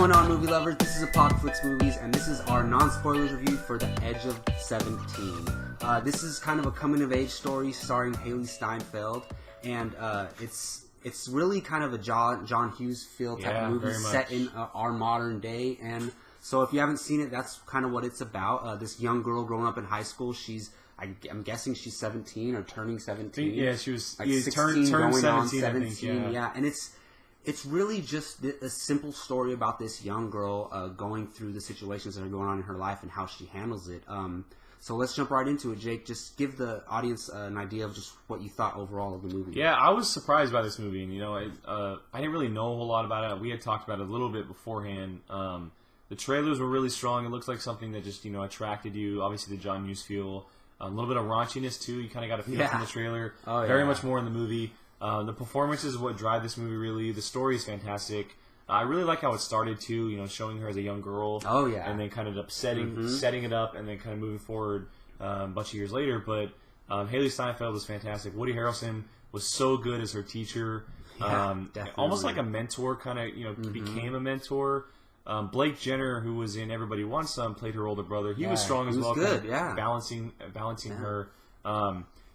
going on, movie lovers? This is Apocalypse Movies, and this is our non-spoilers review for The Edge of 17. This is kind of a coming-of-age story starring Haley Steinfeld, and it's really kind of a John Hughes feel type of movie set in our modern day. And so if you haven't seen it, that's kind of what it's about. This young girl growing up in high school, I'm guessing she's 17 or turning 17. Yeah, she was like 16 turned going 17, on 17. I think, yeah. And it's really just a simple story about this young girl going through the situations that are going on in her life and how she handles it. So let's jump right into it, Jake. Just give the audience an idea of just what you thought overall of the movie. Yeah, I was surprised by this movie, and I didn't really know a whole lot about it. We had talked about it a little bit beforehand. The trailers were really strong. It looks like something that just attracted you. Obviously, the John Hughes feel, a little bit of raunchiness too. You kind of got a feel from the trailer. Very much more in the movie. The performances is what drive this movie, really. The story is fantastic. I really like how it started, too, showing her as a young girl. Oh, yeah. And then kind of setting it up, and then kind of moving forward a bunch of years later. But Haley Steinfeld was fantastic. Woody Harrelson was so good as her teacher. Yeah, definitely. Almost like a mentor, kind of, became a mentor. Blake Jenner, who was in Everybody Wants Some, played her older brother. He was strong as well. Good, balancing her.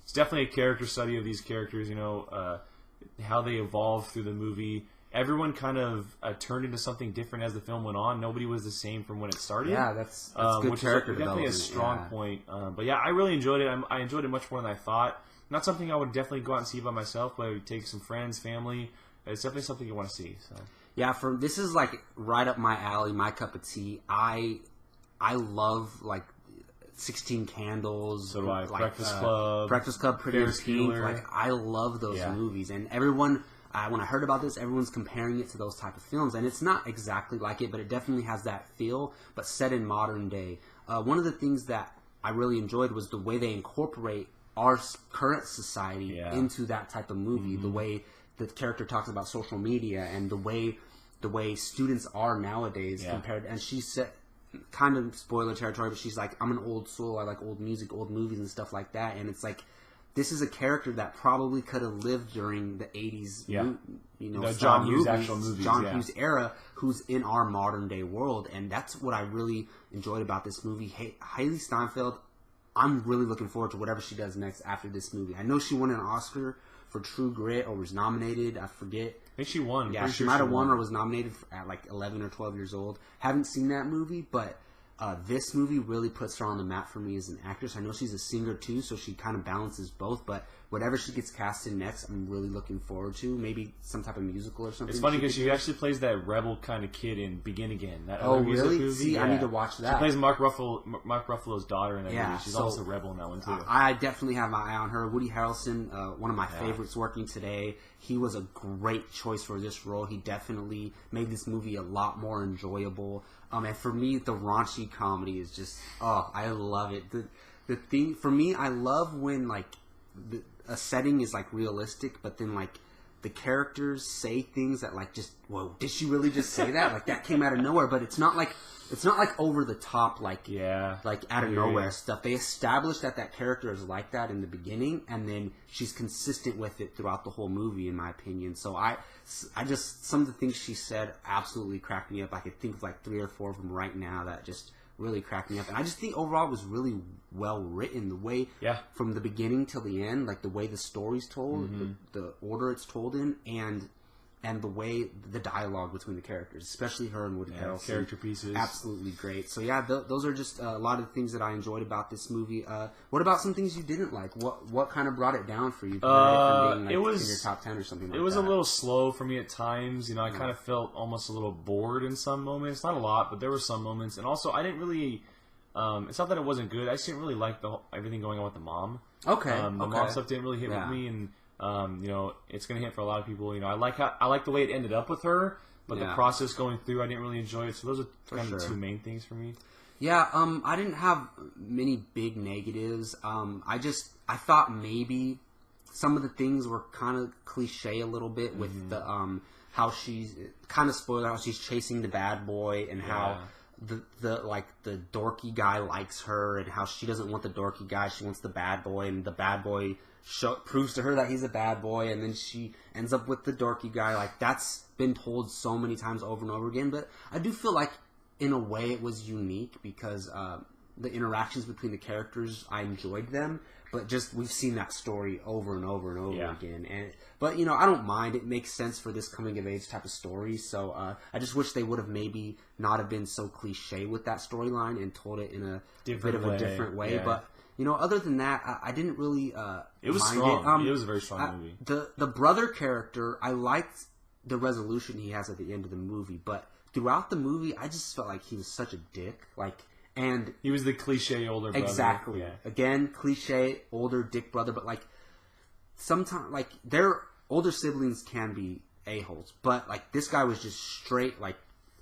It's definitely a character study of these characters, how they evolved through the movie. Everyone kind of turned into something different as the film went on. Nobody was the same from when it started. Yeah, that's good which character is definitely a strong point. But yeah, I really enjoyed it. I enjoyed it much more than I thought. Not something I would definitely go out and see by myself, but I would take some friends, family. It's definitely something you want to see. So. Yeah, this is like right up my alley, my cup of tea. I love like 16 Candles. So do I. Like, Breakfast Club, Pretty in Pink. Like, I love those movies, and everyone. When I heard about this, everyone's comparing it to those type of films, and it's not exactly like it, but it definitely has that feel, but set in modern day. One of the things that I really enjoyed was the way they incorporate our current society into that type of movie. The way the character talks about social media and the way students are nowadays compared. And she said, kind of spoiler territory, but she's like, I'm an old soul. I like old music, old movies, and stuff like that. And it's like, this is a character that probably could have lived during the 80s, John Hughes actual movies, John Hughes era, who's in our modern day world, and that's what I really enjoyed about this movie. Haley Steinfeld, I'm really looking forward to whatever she does next after this movie. I know she won an Oscar for True Grit, or was nominated. I forget. I think she won. Yeah, she might have won or was nominated at like 11 or 12 years old. Haven't seen that movie, but this movie really puts her on the map for me as an actress. I know she's a singer too, so she kind of balances both, but whatever she gets cast in next, I'm really looking forward to. Maybe some type of musical or something. It's funny because she actually plays that rebel kind of kid in Begin Again. That other really? Movie. See, I need to watch that. She plays Mark Ruffalo's daughter in that movie. She's also a rebel in that one too. I definitely have my eye on her. Woody Harrelson, one of my favorites working today. He was a great choice for this role. He definitely made this movie a lot more enjoyable. And for me, the raunchy comedy is just, I love it. The thing, for me, I love when, like, a setting is, like, realistic, but then, like, the characters say things that, like, just, whoa, did she really just say that? Like, that came out of nowhere, but it's not like over the top, like out of nowhere stuff. They established that character is like that in the beginning, and then she's consistent with it throughout the whole movie, in my opinion. So I just, some of the things she said absolutely cracked me up. I could think of like 3 or 4 of them right now that just really cracked me up. And I just think overall it was really well written. The way, from the beginning till the end, like the way the story's told, the order it's told in, and the way the dialogue between the characters, especially her and Woody Harrelson, character pieces, absolutely great. So yeah, those are just a lot of the things that I enjoyed about this movie. What about some things you didn't like? What kind of brought it down for you? From being, it was in your top 10 or something. It was a little slow for me at times. I kind of felt almost a little bored in some moments. Not a lot, but there were some moments. And also, I didn't really. It's not that it wasn't good. I just didn't really like everything going on with the mom. Okay. The mom stuff didn't really hit with me, and. It's gonna hit for a lot of people. I like the way it ended up with her, but the process going through, I didn't really enjoy it. So those are kind of the 2 main things for me. Yeah, I didn't have many big negatives. I thought maybe some of the things were kind of cliche a little bit with the how she's kind of spoiler how she's chasing the bad boy and how the dorky guy likes her, and how she doesn't want the dorky guy, she wants the bad boy, and the bad boy proves to her that he's a bad boy, and then she ends up with the dorky guy. Like, that's been told so many times over and over again. But I do feel like, in a way, it was unique because the interactions between the characters, I enjoyed them. But just, we've seen that story over and over and over again. But, you know, I don't mind. It makes sense for this coming-of-age type of story. So I just wish they would have maybe not have been so cliche with that storyline and told it in a bit of a different way. Yeah. But, you know, other than that, I didn't really it was mind strong. It was a very strong movie. The brother character, I liked the resolution he has at the end of the movie. But throughout the movie, I just felt like he was such a dick. And he was the cliche older brother. Exactly. Yeah. Again, cliche older dick brother, but sometimes their older siblings can be a-holes, but this guy was just straight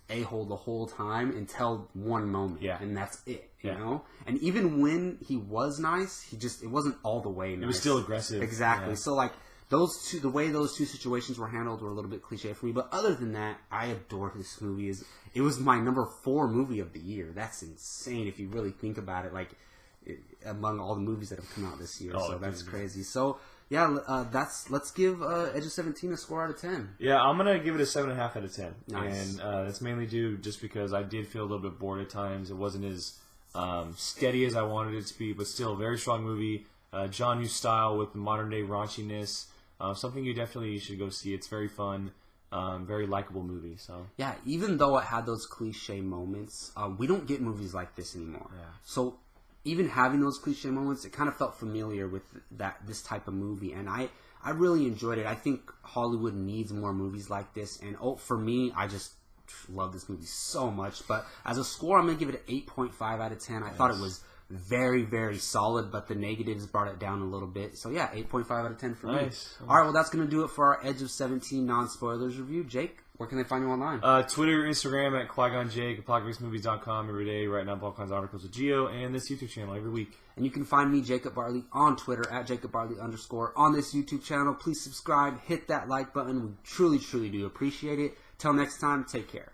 a-hole the whole time until one moment. Yeah. And that's it. You know? And even when he was nice, it wasn't all the way nice. It was still aggressive. Exactly. Yeah. So the way those two situations were handled were a little bit cliche for me. But other than that, I adore this movie. It was my number 4 movie of the year. That's insane if you really think about it. Among all the movies that have come out this year, so that's crazy. So yeah, let's give Edge of 17 a score out of 10. Yeah, I'm gonna give it a 7.5 out of 10. Nice. And that's mainly due just because I did feel a little bit bored at times. It wasn't as steady as I wanted it to be, but still a very strong movie. John Hughes style with modern day raunchiness. Something you definitely should go see. It's very fun, very likable movie. So yeah, even though it had those cliche moments, we don't get movies like this anymore. Yeah. So even having those cliche moments, it kind of felt familiar with this type of movie, and I really enjoyed it. I think Hollywood needs more movies like this, and for me, I just love this movie so much. But as a score, I'm gonna give it an 8.5 out of 10. I thought it was very, very solid, but the negatives brought it down a little bit. So yeah, 8.5 out of 10 for me. All right, well, that's going to do it for our Edge of 17 non-spoilers review. Jake, where can they find you online? Twitter, Instagram at Qui-Gon Jake, apocalypsemovies.com every day, writing up all kinds of articles with Geo, and this YouTube channel every week. And you can find me, Jacob Bartley, on Twitter at JacobBartley_ on this YouTube channel. Please subscribe, hit that like button. We truly, truly do appreciate it. Till next time, take care.